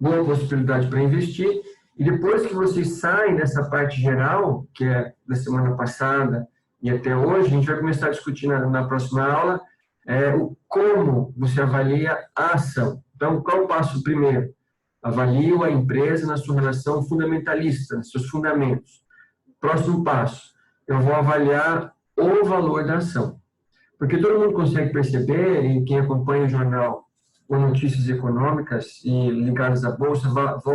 boa possibilidade para investir. E depois que vocês saem dessa parte geral, que é da semana passada e até hoje, a gente vai começar a discutir na próxima aula o como você avalia a ação. Então, qual é o passo primeiro? Avalio a empresa na sua relação fundamentalista, nos seus fundamentos. Próximo passo, eu vou avaliar o valor da ação. Porque todo mundo consegue perceber, e quem acompanha o jornal ou notícias econômicas e ligadas à bolsa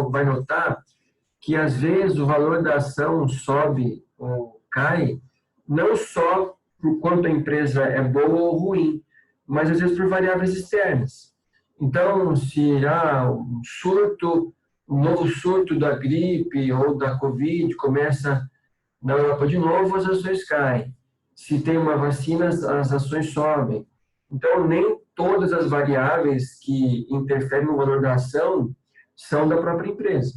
vai notar que, às vezes, o valor da ação sobe ou cai, não só por quanto a empresa é boa ou ruim, mas, às vezes, por variáveis externas. Então, se há um novo surto da gripe ou da Covid começa na Europa de novo, as ações caem. Se tem uma vacina, as ações sobem. Então, nem todas as variáveis que interferem no valor da ação são da própria empresa.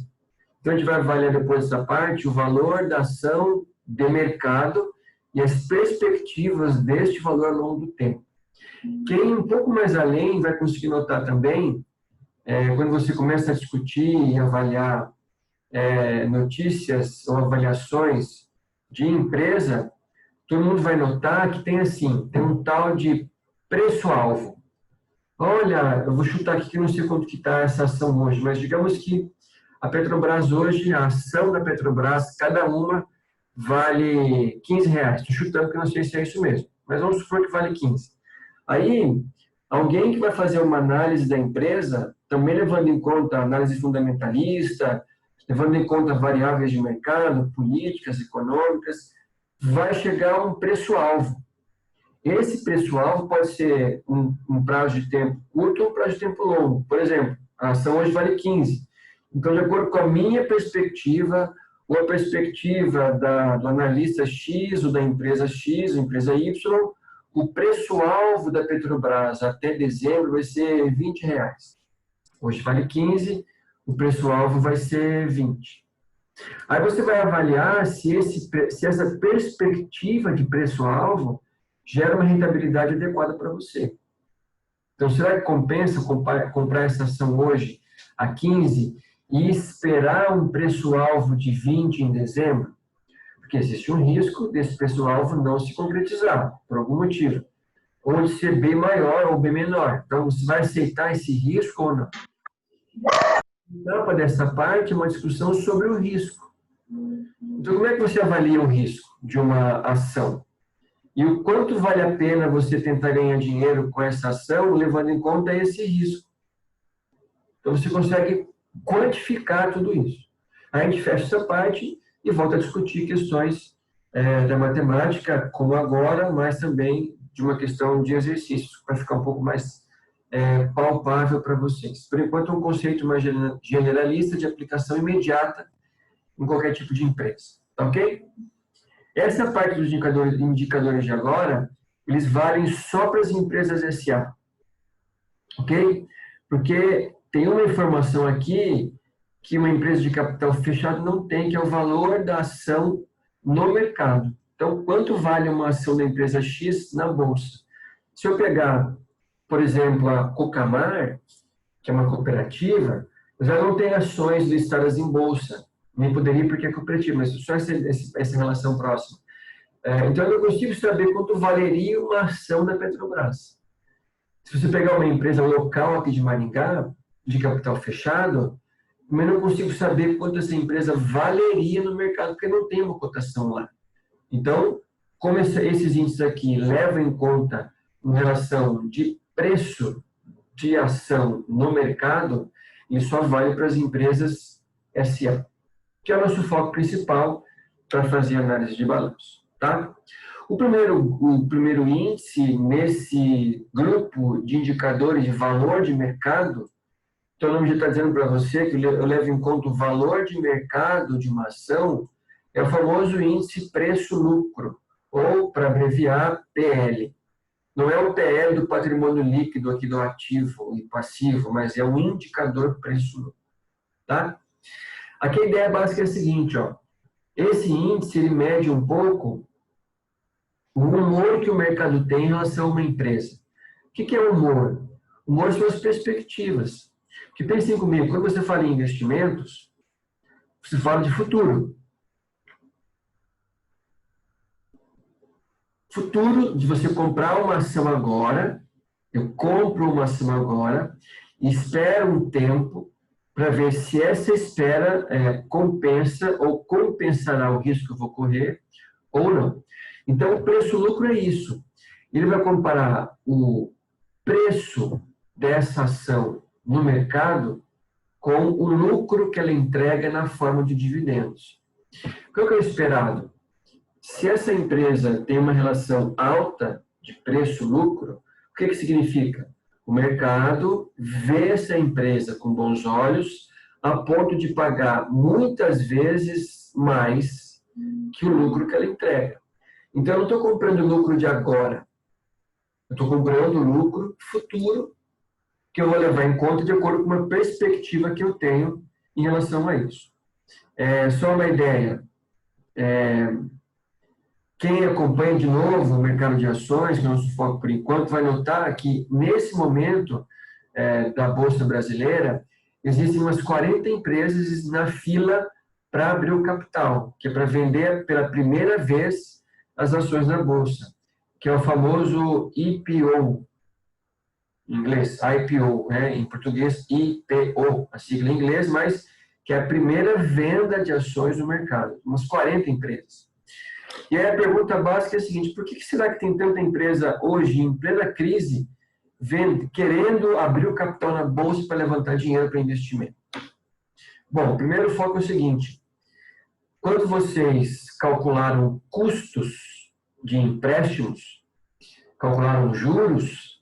Então, a gente vai avaliar depois dessa parte o valor da ação de mercado e as perspectivas deste valor ao longo do tempo. Quem um pouco mais além vai conseguir notar também, quando você começa a discutir e avaliar notícias ou avaliações de empresa, todo mundo vai notar que tem um tal de preço-alvo. Olha, eu vou chutar aqui que não sei quanto que está essa ação hoje, mas digamos que a Petrobras hoje, a ação da Petrobras, cada uma vale R$15. Estou chutando que não sei se é isso mesmo, mas vamos supor que vale 15. Aí, alguém que vai fazer uma análise da empresa, também levando em conta a análise fundamentalista, levando em conta variáveis de mercado, políticas, econômicas, vai chegar a um preço-alvo. Esse preço-alvo pode ser um prazo de tempo curto ou um prazo de tempo longo. Por exemplo, a ação hoje vale 15. Então, de acordo com a minha perspectiva, ou a perspectiva do analista X, ou da empresa X, ou empresa Y, o preço-alvo da Petrobras até dezembro vai ser R$20. Hoje vale 15, o preço-alvo vai ser 20. Aí você vai avaliar se essa perspectiva de preço-alvo gera uma rentabilidade adequada para você. Então, será que compensa comprar essa ação hoje a 15 e esperar um preço-alvo de 20 em dezembro? Porque existe um risco desse preço-alvo não se concretizar, por algum motivo. Ou de ser bem maior ou bem menor. Então, você vai aceitar esse risco ou não? A etapa dessa parte é uma discussão sobre o risco. Então, como é que você avalia o risco de uma ação? E o quanto vale a pena você tentar ganhar dinheiro com essa ação, levando em conta esse risco? Então, você consegue quantificar tudo isso. Aí a gente fecha essa parte e volta a discutir questões da matemática, como agora, mas também de uma questão de exercícios, para ficar um pouco mais palpável para vocês. Por enquanto, um conceito mais generalista de aplicação imediata em qualquer tipo de empresa. Tá ok? Essa parte dos indicadores de agora, eles valem só para as empresas SA. Ok? Porque tem uma informação aqui que uma empresa de capital fechado não tem, que é o valor da ação no mercado. Então, quanto vale uma ação da empresa X na bolsa? Se eu pegar, por exemplo, a Cocamar, que é uma cooperativa, já não tem ações listadas em bolsa. Nem poderia porque é cooperativa, mas só essa relação próxima. Então, eu não consigo saber quanto valeria uma ação da Petrobras. Se você pegar uma empresa local aqui de Maringá, de capital fechado, eu não consigo saber quanto essa empresa valeria no mercado, porque não tem uma cotação lá. Então, como esses índices aqui levam em conta uma relação de preço de ação no mercado, ele só vale para as empresas SA, que é o nosso foco principal para fazer análise de balanço. Tá? O primeiro índice nesse grupo de indicadores de valor de mercado, então o nome já está dizendo para você que eu levo em conta o valor de mercado de uma ação, é o famoso índice preço-lucro, ou, para abreviar, PL. Não é o PL do patrimônio líquido aqui do ativo e passivo, mas é um indicador preço-lucro. Tá? Aqui a ideia básica é a seguinte, ó. Esse índice ele mede um pouco o humor que o mercado tem em relação a uma empresa. O que é humor? Humor são as perspectivas. Porque pensem comigo, quando você fala em investimentos, você fala de futuro. Futuro de você comprar uma ação agora, eu compro uma ação agora, espero um tempo para ver se essa espera compensa ou compensará o risco que eu vou correr ou não. Então, o preço-lucro é isso. Ele vai comparar o preço dessa ação no mercado com o lucro que ela entrega na forma de dividendos. Qual que é o esperado? Se essa empresa tem uma relação alta de preço-lucro, o que significa? O mercado vê essa empresa com bons olhos, a ponto de pagar muitas vezes mais que o lucro que ela entrega. Então, eu não estou comprando lucro de agora, eu estou comprando lucro futuro, que eu vou levar em conta de acordo com uma perspectiva que eu tenho em relação a isso. Só uma ideia. Quem acompanha de novo o mercado de ações, que é o nosso foco por enquanto, vai notar que, nesse momento da Bolsa Brasileira, existem umas 40 empresas na fila para abrir o capital, que é para vender pela primeira vez as ações na Bolsa, que é o famoso IPO, em inglês, IPO, né? Em português, IPO, a sigla em inglês, mas que é a primeira venda de ações no mercado, umas 40 empresas. E aí a pergunta básica é a seguinte: por que será que tem tanta empresa hoje, em plena crise, querendo abrir o capital na Bolsa para levantar dinheiro para investimento? Bom, o primeiro foco é o seguinte: quando vocês calcularam custos de empréstimos, calcularam juros,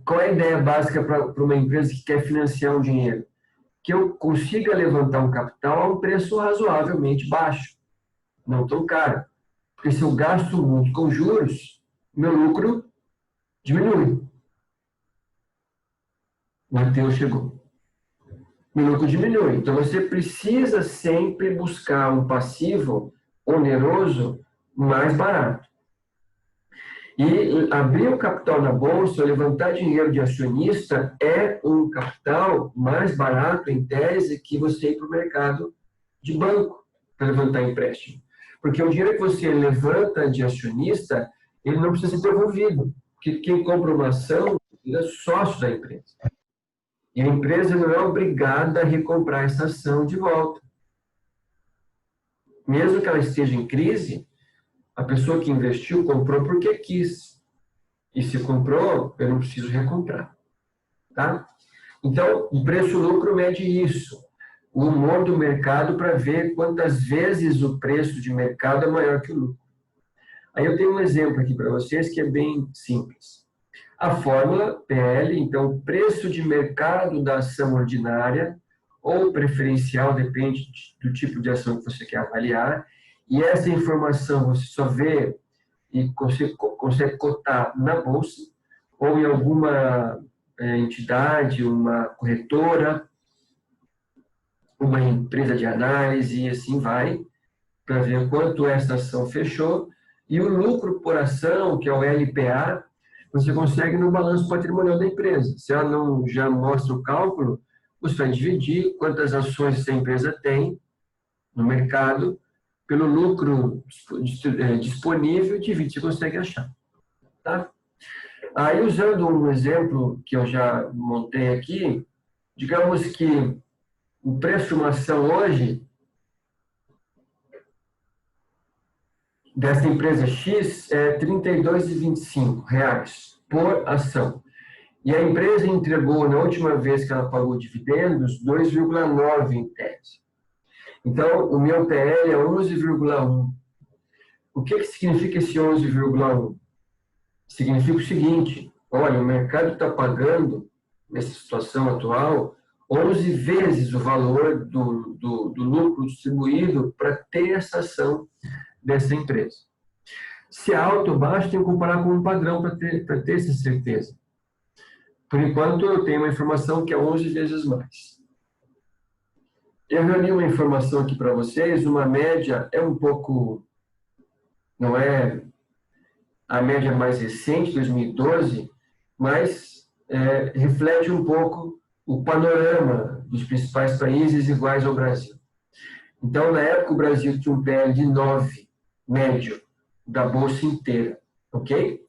qual é a ideia básica para uma empresa que quer financiar um dinheiro? Que eu consiga levantar um capital a um preço razoavelmente baixo, não tão caro. Porque se eu gasto muito com juros, meu lucro diminui. Mateus chegou. Meu lucro diminui. Então, você precisa sempre buscar um passivo oneroso mais barato. E abrir o capital na bolsa, levantar dinheiro de acionista, é um capital mais barato, em tese, que você ir para o mercado de banco para levantar empréstimo. Porque o dinheiro que você levanta de acionista, ele não precisa ser devolvido. Porque quem compra uma ação é sócio da empresa. E a empresa não é obrigada a recomprar essa ação de volta. Mesmo que ela esteja em crise, a pessoa que investiu comprou porque quis. E se comprou, eu não preciso recomprar. Tá? Então, o preço-lucro mede isso. O humor do mercado para ver quantas vezes o preço de mercado é maior que o lucro. Aí eu tenho um exemplo aqui para vocês que é bem simples. A fórmula PL, então, o preço de mercado da ação ordinária ou preferencial, depende do tipo de ação que você quer avaliar, e essa informação você só vê e consegue cotar na bolsa ou em alguma entidade, uma corretora, uma empresa de análise e assim vai, para ver quanto essa ação fechou, e o lucro por ação, que é o LPA, você consegue no balanço patrimonial da empresa. Se ela não já mostra o cálculo, você vai dividir quantas ações essa empresa tem no mercado pelo lucro disponível, divide, você consegue achar. Tá? Aí, usando um exemplo que eu já montei aqui, digamos que o preço de uma ação hoje dessa empresa X é R$ 32,25 por ação. E a empresa entregou, na última vez que ela pagou dividendos, 2,9 em tese. Então, o meu PL é 11,1. O que significa esse 11,1? Significa o seguinte: olha, o mercado está pagando, nessa situação atual, 11 vezes o valor do lucro distribuído para ter essa ação dessa empresa. Se é alto ou baixo, tem que comparar com um padrão para ter essa certeza. Por enquanto, eu tenho uma informação que é 11 vezes mais. Eu reuni uma informação aqui para vocês, uma média é um pouco, não é a média mais recente, 2012, mas reflete um pouco o panorama dos principais países iguais ao Brasil. Então, na época, o Brasil tinha um PL de 9, médio, da Bolsa inteira, ok?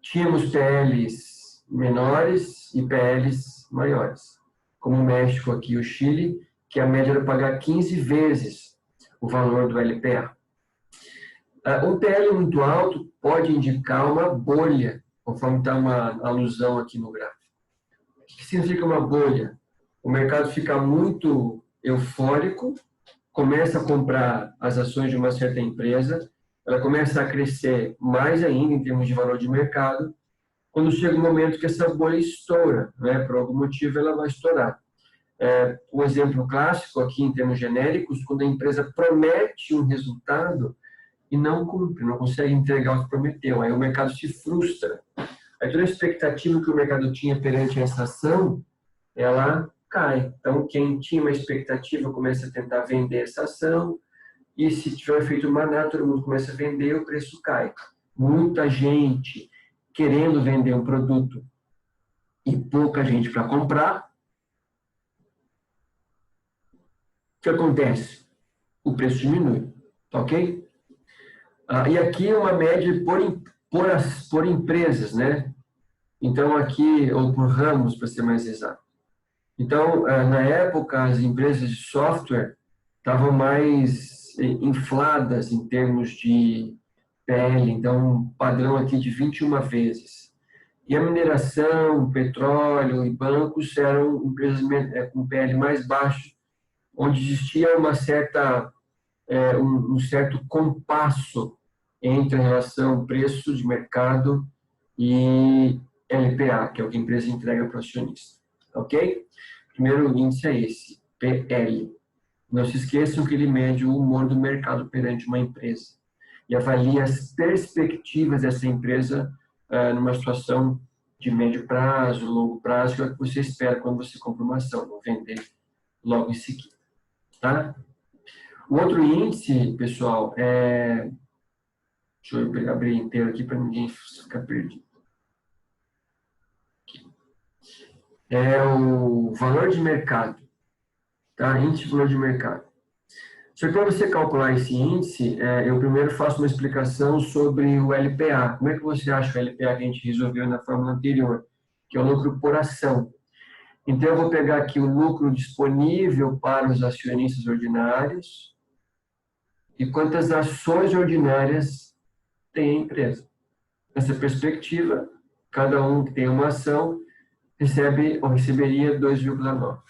Tínhamos PLs menores e PLs maiores, como o México aqui e o Chile, que a média era pagar 15 vezes o valor do LPA. Um PL muito alto pode indicar uma bolha, conforme está uma alusão aqui no gráfico. O que significa uma bolha? O mercado fica muito eufórico, começa a comprar as ações de uma certa empresa, ela começa a crescer mais ainda em termos de valor de mercado, quando chega o momento que essa bolha estoura, né? Por algum motivo ela vai estourar. Um exemplo clássico aqui em termos genéricos, quando a empresa promete um resultado e não cumpre, não consegue entregar o que prometeu, aí o mercado se frustra. Aí toda a expectativa que o mercado tinha perante essa ação, ela cai. Então, quem tinha uma expectativa começa a tentar vender essa ação, e se tiver um efeito maná, todo mundo começa a vender, o preço cai. Muita gente querendo vender um produto e pouca gente para comprar, o que acontece? O preço diminui, ok? E aqui uma média por empresas, né? Então, aqui, ou por ramos, para ser mais exato. Então, na época, as empresas de software estavam mais infladas em termos de PL, então, um padrão aqui de 21 vezes. E a mineração, petróleo e bancos eram empresas com PL mais baixo, onde existia uma certa, um certo compasso entre a relação preço de mercado e LPA, que é o que a empresa entrega para o acionista. Ok? Primeiro índice é esse, PL. Não se esqueçam que ele mede o humor do mercado perante uma empresa e avalia as perspectivas dessa empresa numa situação de médio prazo, longo prazo, que é o que você espera quando você compra uma ação, não vender logo em seguida. Tá? O outro índice, pessoal, deixa eu abrir inteiro aqui para ninguém ficar perdido. É o valor de mercado, tá? Índice de valor de mercado. Só que para você calcular esse índice, eu primeiro faço uma explicação sobre o LPA. Como é que você acha o LPA que a gente resolveu na fórmula anterior? Que é o lucro por ação. Então, eu vou pegar aqui o lucro disponível para os acionistas ordinários e quantas ações ordinárias tem a empresa. Nessa perspectiva, cada um que tem uma ação recebe ou receberia 2,9.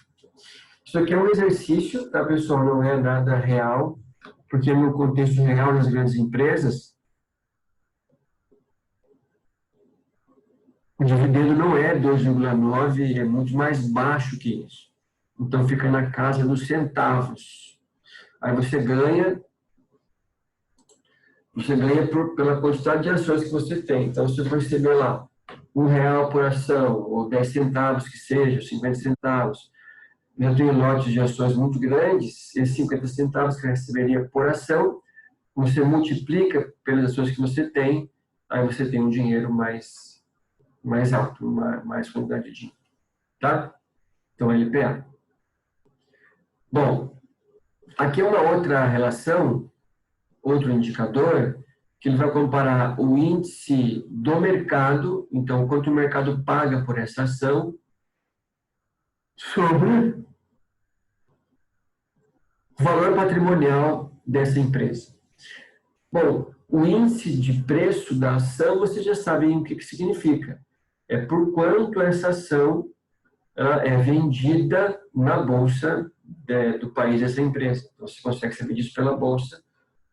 Isso aqui é um exercício, tá, pessoal? Não é nada real, porque no contexto real das grandes empresas, o dividendo não é 2,9, é muito mais baixo que isso. Então, fica na casa dos centavos. Aí você ganha pela quantidade de ações que você tem. Então, se você receber lá R$ 1 por ação, ou 10 centavos que seja, 50 centavos, eu tenho lotes de ações muito grandes, esses 50 centavos que eu receberia por ação, você multiplica pelas ações que você tem, aí você tem um dinheiro mais alto, mais quantidade de dinheiro. Tá? Então, LPA. Bom, aqui é uma outra relação, outro indicador, que ele vai comparar o índice do mercado, então, quanto o mercado paga por essa ação, sobre o valor patrimonial dessa empresa. Bom, o índice de preço da ação, vocês já sabem o que significa. É por quanto essa ação é vendida na bolsa do país dessa empresa. Então, você consegue saber disso pela bolsa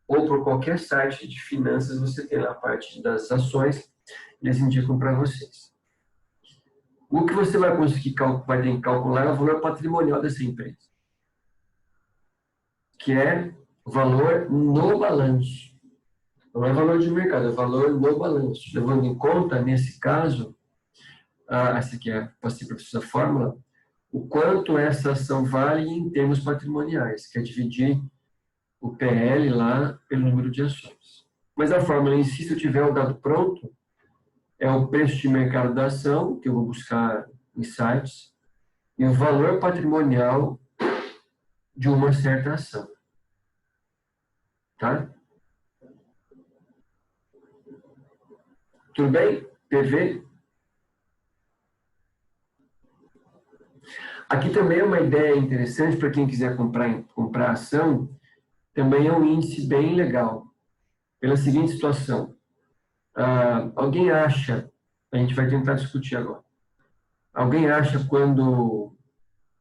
ou por qualquer site de finanças, você tem lá a parte das ações, eles indicam para vocês. O que você vai conseguir vai ter que calcular é o valor patrimonial dessa empresa, que é o valor no balanço. Não é valor de mercado, é valor no balanço. Levando em conta, nesse caso, essa aqui é a simples fórmula, o quanto essa ação vale em termos patrimoniais, que é dividir o PL lá pelo número de ações. Mas a fórmula em si, se eu tiver o dado pronto, é o preço de mercado da ação, que eu vou buscar em sites, e o valor patrimonial de uma certa ação. Tá? Tudo bem? PV? Aqui também é uma ideia interessante para quem quiser comprar ação, também é um índice bem legal, pela seguinte situação. Alguém acha, a gente vai tentar discutir agora, alguém acha quando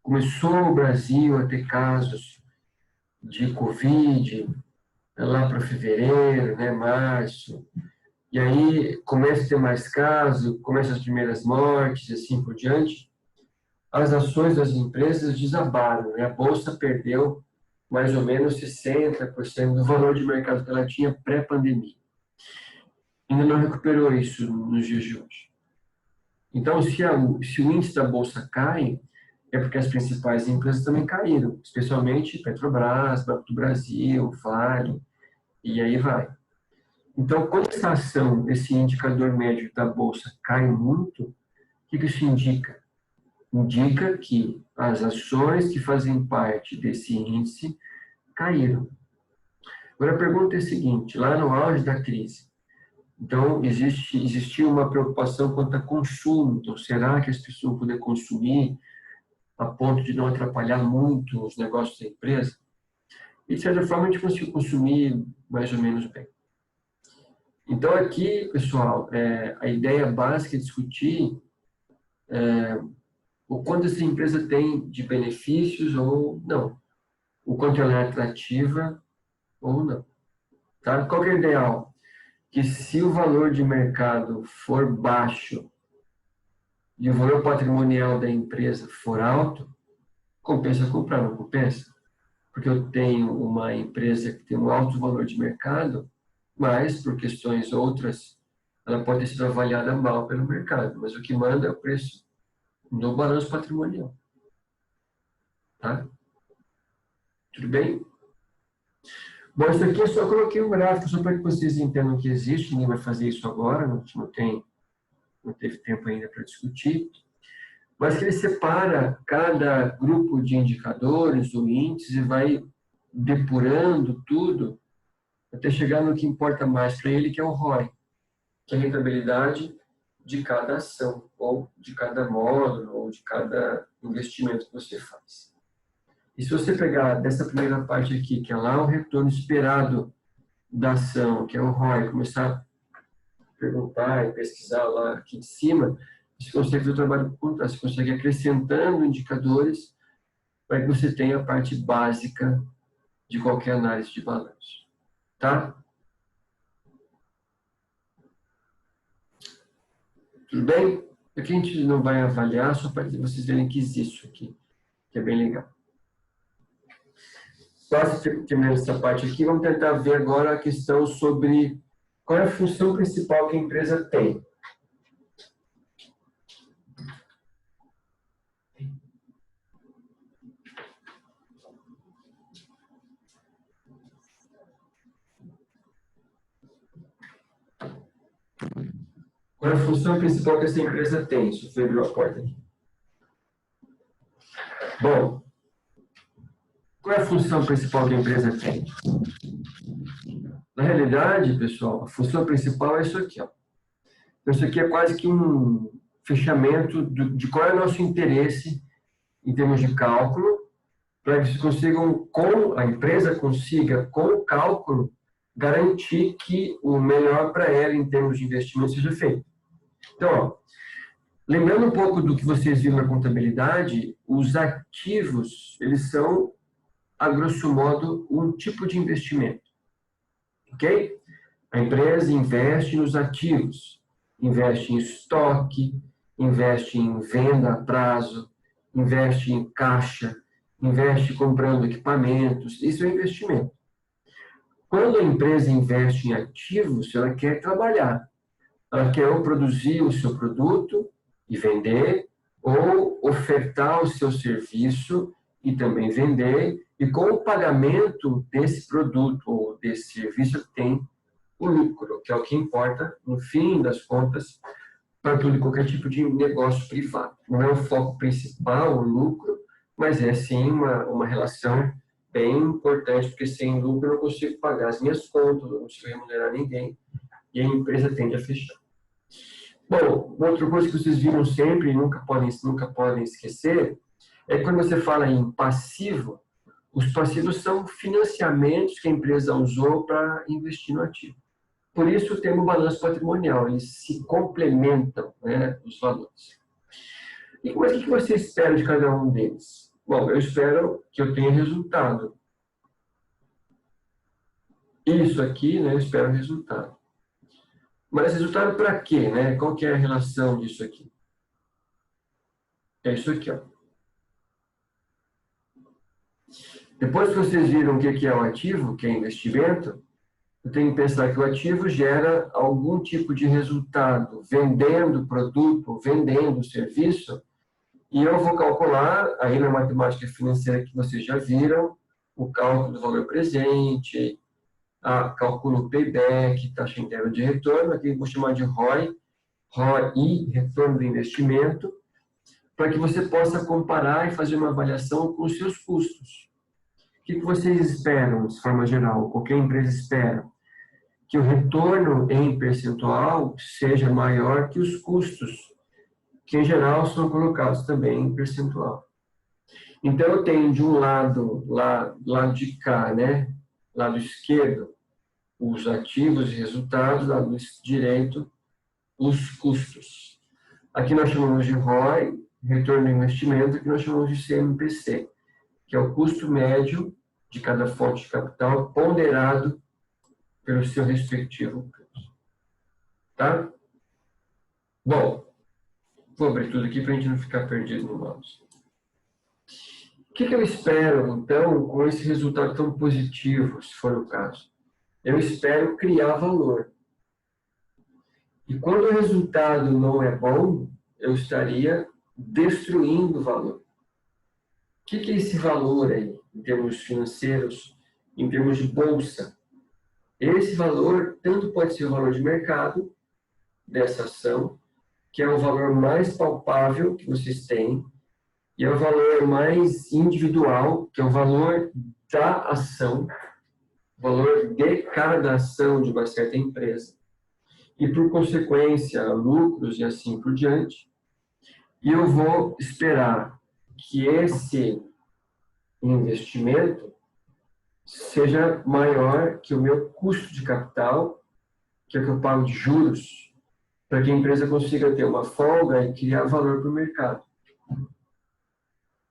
começou o Brasil a ter casos de Covid, lá para fevereiro, né, março, e aí começa a ter mais casos, começam as primeiras mortes, e assim por diante, as ações das empresas desabaram, né? A Bolsa perdeu mais ou menos 60% do valor de mercado que ela tinha pré-pandemia. Ainda não recuperou isso nos dias de hoje. Então, se o índice da Bolsa cai, é porque as principais empresas também caíram, especialmente Petrobras, Banco do Brasil, Vale, e aí vai. Então, quando essa ação, esse indicador médio da Bolsa cai muito, o que isso indica? Indica que as ações que fazem parte desse índice caíram. Agora a pergunta é a seguinte, lá no auge da crise, então existiu uma preocupação quanto a consumo, então será que as pessoas vão poder consumir a ponto de não atrapalhar muito os negócios da empresa? E de certa forma a gente conseguiu consumir mais ou menos bem. Então aqui, pessoal, a ideia básica é discutir o quanto essa empresa tem de benefícios ou não, o quanto ela é atrativa ou não. Tá? Qual que é o ideal? Que se o valor de mercado for baixo e o valor patrimonial da empresa for alto, compensa comprar, não compensa? Porque eu tenho uma empresa que tem um alto valor de mercado, mas por questões outras, ela pode ter sido avaliada mal pelo mercado, mas o que manda é o preço do balanço patrimonial. Tá? Tudo bem? Bom, isso aqui eu só coloquei um gráfico, só para que vocês entendam que existe, ninguém vai fazer isso agora, a gente não teve tempo ainda para discutir, mas que ele separa cada grupo de indicadores, ou índices, e vai depurando tudo, até chegar no que importa mais para ele, que é o ROI, que é a rentabilidade de cada ação, ou de cada módulo, ou de cada investimento que você faz. E se você pegar dessa primeira parte aqui, que é lá o retorno esperado da ação, que é o ROI, começar a perguntar e pesquisar lá aqui de cima, você consegue fazer o trabalho por conta, você consegue ir acrescentando indicadores para que você tenha a parte básica de qualquer análise de balanço. Tá? Tudo bem? Aqui a gente não vai avaliar, só para vocês verem que existe isso aqui, que é bem legal. Quase terminando essa parte aqui, vamos tentar ver agora a questão sobre qual é a função principal que a empresa tem. Qual é a função principal que essa empresa tem? Deixa eu abrir a porta aqui. Bom, qual é a função principal que a empresa tem? Na realidade, pessoal, a função principal é isso aqui. Ó. Então, isso aqui é quase que um fechamento de qual é o nosso interesse em termos de cálculo, para que vocês consigam, a empresa consiga, com o cálculo, garantir que o melhor para ela em termos de investimento seja feito. Então, ó, lembrando um pouco do que vocês viram na contabilidade, os ativos, eles são, a grosso modo, um tipo de investimento. Ok? A empresa investe nos ativos, investe em estoque, investe em venda a prazo, investe em caixa, investe comprando equipamentos, isso é investimento. Quando a empresa investe em ativos, ela quer trabalhar. Ela quer ou produzir o seu produto e vender, ou ofertar o seu serviço e também vender, e com o pagamento desse produto ou desse serviço tem o lucro, que é o que importa, no fim das contas, para todo e qualquer tipo de negócio privado. Não é o foco principal, o lucro, mas é sim uma relação bem importante, porque sem lucro eu não consigo pagar as minhas contas, eu não consigo remunerar ninguém, e a empresa tende a fechar. Bom, outra coisa que vocês viram sempre e nunca podem esquecer é que quando você fala em passivo, os passivos são financiamentos que a empresa usou para investir no ativo. Por isso o termo balanço patrimonial, eles se complementam, né, os valores. Mas o que você espera de cada um deles? Bom, eu espero que eu tenha resultado. Isso aqui, né, eu espero resultado. Mas resultado para quê, né? Qual que é a relação disso aqui? É isso aqui, ó. Depois que vocês viram o que é o ativo, que é investimento, eu tenho que pensar que o ativo gera algum tipo de resultado, vendendo produto, vendendo serviço, e eu vou calcular, aí na matemática financeira que vocês já viram, o cálculo do valor presente, calculo o payback, taxa interna de retorno, aqui eu vou chamar de ROI, retorno do investimento, para que você possa comparar e fazer uma avaliação com os seus custos. O que vocês esperam, de forma geral? Qualquer empresa espera? Que o retorno em percentual seja maior que os custos, que em geral são colocados também em percentual. Então, eu tenho de um lado, lado de cá, né? Lado esquerdo, os ativos e resultados, lado direito, os custos. Aqui nós chamamos de ROI, retorno do investimento, que nós chamamos de CMPC, que é o custo médio de cada fonte de capital ponderado pelo seu respectivo preço. Tá? Bom, vou abrir tudo aqui para a gente não ficar perdido no mouse. O que eu espero, então, com esse resultado tão positivo, se for o caso? Eu espero criar valor. E quando o resultado não é bom, eu estaria destruindo valor. O que é esse valor aí, em termos financeiros, em termos de bolsa? Esse valor tanto pode ser o valor de mercado dessa ação, que é o valor mais palpável que vocês têm, e é o valor mais individual, que é o valor da ação, o valor de cada ação de uma certa empresa. E, por consequência, lucros e assim por diante. E eu vou esperar que esse investimento seja maior que o meu custo de capital, que é o que eu pago de juros, para que a empresa consiga ter uma folga e criar valor para o mercado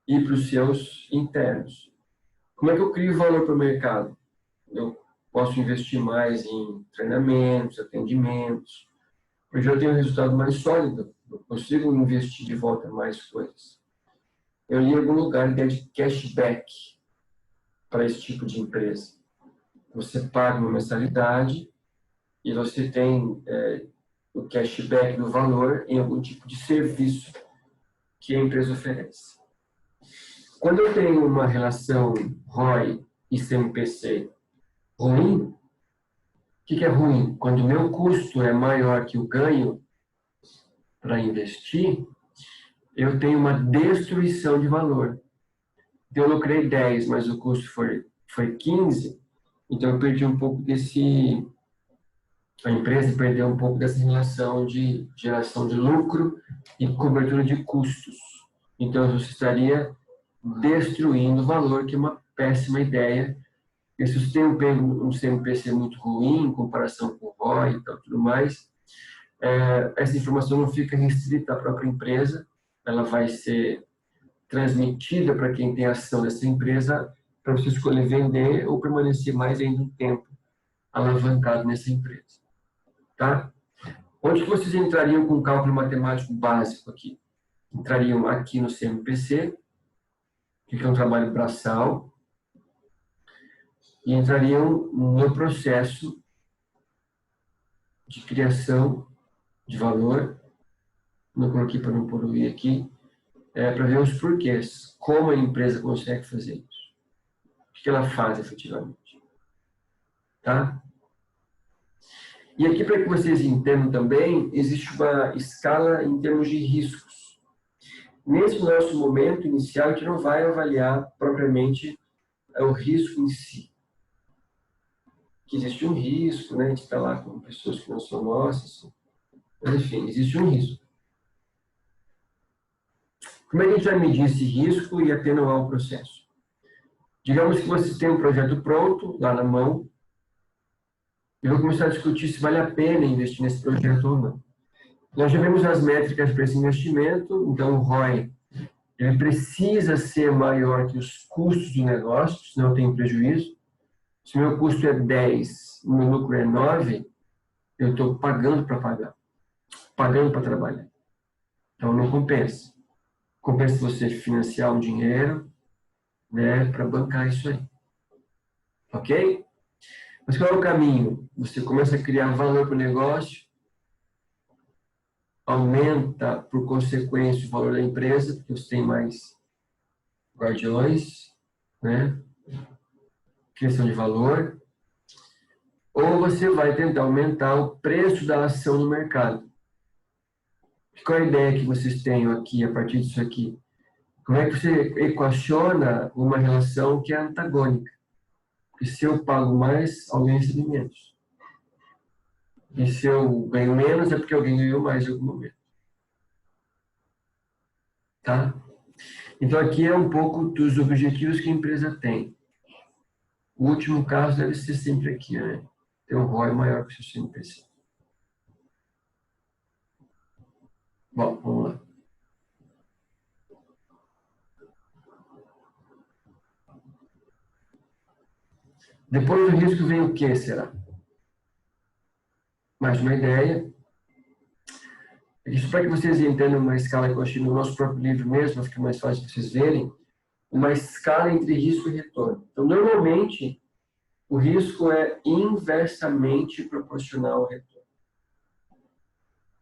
e para os seus internos. Como é que eu crio valor para o mercado? Eu posso investir mais em treinamentos, atendimentos, eu já tenho um resultado mais sólido, eu consigo investir de volta mais coisas. Eu li em algum lugar a ideia de cashback para esse tipo de empresa. Você paga uma mensalidade e você tem o cashback do valor em algum tipo de serviço que a empresa oferece. Quando eu tenho uma relação ROI e CMPC ruim, o que é ruim? Quando o meu custo é maior que o ganho para investir, eu tenho uma destruição de valor. Eu lucrei 10, mas o custo foi 15, então eu perdi um pouco desse... A empresa perdeu um pouco dessa relação de geração de lucro e cobertura de custos. Então, você estaria destruindo valor, que é uma péssima ideia. E se você tem um CMPC muito ruim, em comparação com o ROI e tal, tudo mais, essa informação não fica restrita à própria empresa, ela vai ser transmitida para quem tem ação dessa empresa, para você escolher vender ou permanecer mais ainda um tempo alavancado nessa empresa. Tá? Onde que vocês entrariam com cálculo matemático básico aqui? Entrariam aqui no CMPC, que é um trabalho braçal, e entrariam no processo de criação de valor, não coloquei para não poluir aqui, para ver os porquês, como a empresa consegue fazer isso, o que ela faz efetivamente. Tá? E aqui, para que vocês entendam também, existe uma escala em termos de riscos. Nesse nosso momento inicial, a gente não vai avaliar propriamente o risco em si. Que existe um risco, né? A gente está lá com pessoas que não são nossas. Mas, enfim, existe um risco. Como é que a gente vai medir esse risco e atenuar o processo? Digamos que você tem um projeto pronto, lá na mão, e vou começar a discutir se vale a pena investir nesse projeto ou não. Nós já vimos as métricas para esse investimento, então o ROI ele precisa ser maior que os custos do negócio, senão eu tenho prejuízo. Se meu custo é 10, o meu lucro é 9, eu estou pagando para pagar, pagando para trabalhar. Então não compensa. Compensa você financiar um dinheiro, né, para bancar isso aí. Ok? Mas qual é o caminho? Você começa a criar valor para o negócio, aumenta, por consequência, o valor da empresa, porque você tem mais guardiões, né? Criação de valor. Ou você vai tentar aumentar o preço da ação no mercado. Qual é a ideia que vocês têm aqui, a partir disso aqui? Como é que você equaciona uma relação que é antagônica? Porque se eu pago mais, alguém recebe menos. E se eu ganho menos, é porque alguém ganhou mais em algum momento. Tá? Então, aqui é um pouco dos objetivos que a empresa tem. O último caso deve ser sempre aqui, né? Ter um ROI maior que o seu CNPC. Bom, vamos lá. Depois do risco vem o que, será? Mais uma ideia. Isso para que vocês entendam uma escala que eu achei no nosso próprio livro mesmo, fica mais fácil de vocês verem, uma escala entre risco e retorno. Então, normalmente, o risco é inversamente proporcional ao retorno.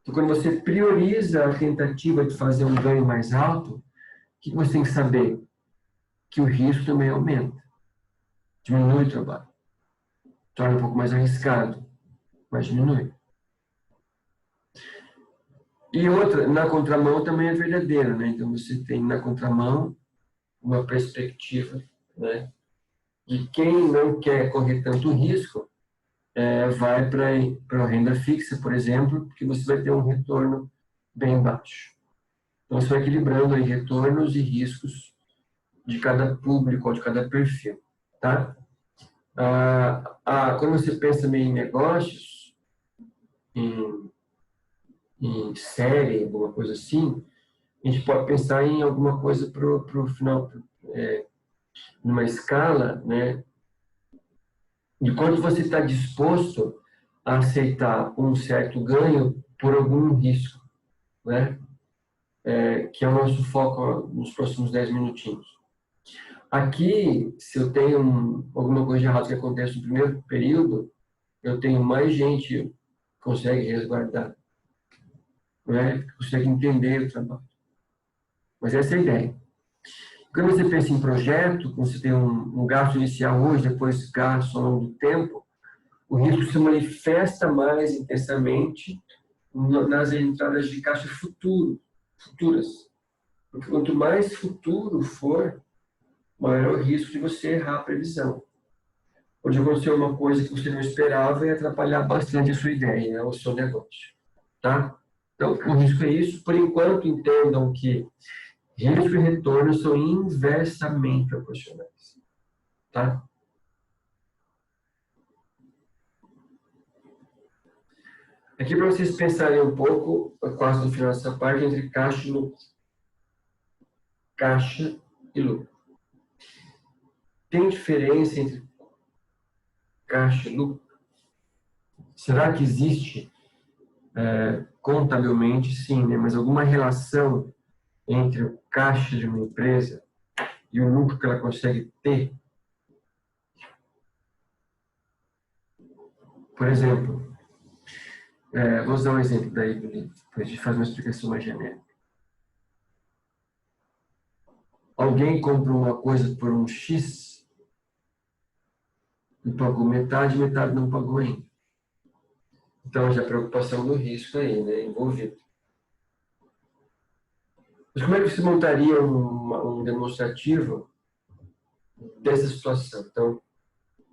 Então, quando você prioriza a tentativa de fazer um ganho mais alto, o que você tem que saber? Que o risco também aumenta. Diminui o trabalho. Torna um pouco mais arriscado, mas diminui. E outra, na contramão também é verdadeiro, né? Então, você tem na contramão uma perspectiva, né? E quem não quer correr tanto risco, vai para a renda fixa, por exemplo, porque você vai ter um retorno bem baixo. Então, você vai equilibrando aí retornos e riscos de cada público ou de cada perfil, tá? Quando você pensa meio em negócios, em série, alguma coisa assim, a gente pode pensar em alguma coisa para o final, numa escala, né, de quanto você está disposto a aceitar um certo ganho por algum risco, né? Que é o nosso foco nos próximos 10 minutinhos. Aqui, se eu tenho alguma coisa de errado que acontece no primeiro período, eu tenho mais gente que consegue resguardar, né? Consegue entender o trabalho. Mas essa é a ideia. Quando você pensa em projeto, quando você tem um gasto inicial hoje, depois gasto ao longo do tempo, o risco se manifesta mais intensamente nas entradas de caixa futuras. Porque quanto mais futuro for, maior o risco de você errar a previsão. Pode acontecer uma coisa que você não esperava e atrapalhar bastante a sua ideia, né, o seu negócio. Tá? Então, o risco é isso. Por enquanto, entendam que risco e retorno são inversamente proporcionais. Tá? Aqui para vocês pensarem um pouco, quase no final dessa parte, entre caixa e lucro. Caixa e lucro. Tem diferença entre caixa e lucro? Será que existe, contabilmente, sim, né? Mas alguma relação entre o caixa de uma empresa e o lucro que ela consegue ter? Por exemplo, vou usar um exemplo daí, depois a gente faz uma explicação mais genérica. Alguém compra uma coisa por um X e pagou metade, metade não pagou ainda. Então, já a preocupação do risco aí, né, envolvido. Mas como é que você montaria um demonstrativo dessa situação? Então,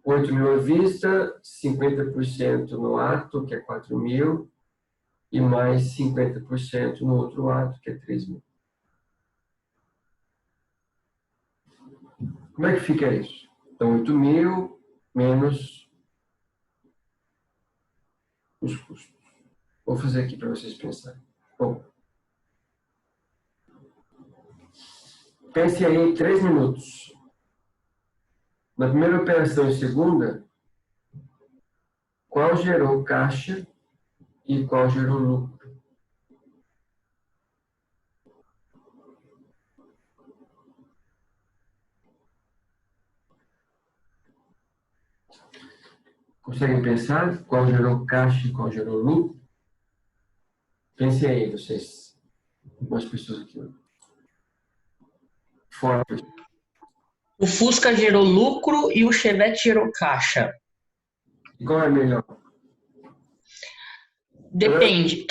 8.000 à vista, 50% no ato, que é 4.000, e mais 50% no outro ato, que é 3.000. Como é que fica isso? Então, 8.000 menos os custos. Vou fazer aqui para vocês pensarem. Bom, pense aí em 3 minutos. Na primeira operação e segunda, qual gerou caixa e qual gerou lucro? Conseguem pensar qual gerou caixa e qual gerou lucro? Pensem aí, vocês. Algumas pessoas aqui. Fora. O Fusca gerou lucro e o Chevette gerou caixa. E qual é melhor? Depende.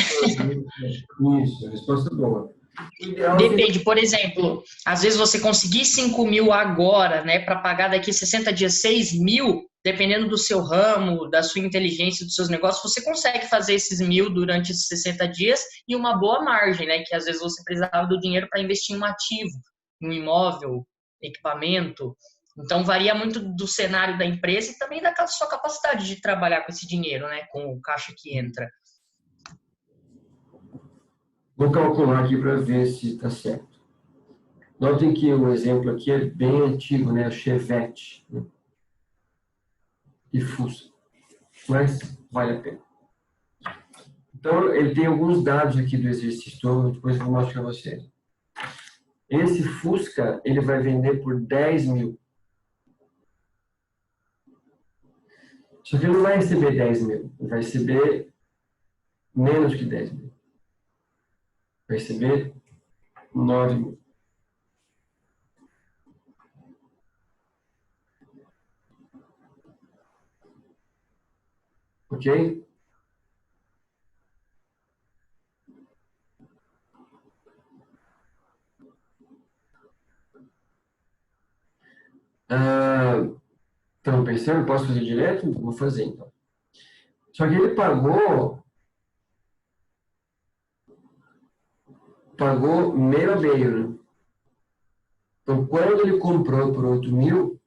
Isso, resposta boa. O ideal seria. Depende, por exemplo, às vezes você conseguir 5.000 agora, né, para pagar daqui 60 dias 6.000, dependendo do seu ramo, da sua inteligência, dos seus negócios, você consegue fazer esses 1.000 durante esses 60 dias e uma boa margem, né, que às vezes você precisava do dinheiro para investir em um ativo, em um imóvel, equipamento. Então varia muito do cenário da empresa e também da sua capacidade de trabalhar com esse dinheiro, né, com o caixa que entra. Vou calcular aqui para ver se está certo. Notem que o exemplo aqui é bem antigo, né? O Chevette, né? E Fusca. Mas vale a pena. Então, ele tem alguns dados aqui do exercício, depois eu vou mostrar para vocês. Esse Fusca, ele vai vender por 10.000. Só que ele não vai receber 10.000, ele vai receber menos que 10.000. Vai receber 9.000. Ok? Estão pensando, posso fazer direto? Vou fazer então. Só que ele pagou meio a meio, né? Então, quando ele comprou por 8.000,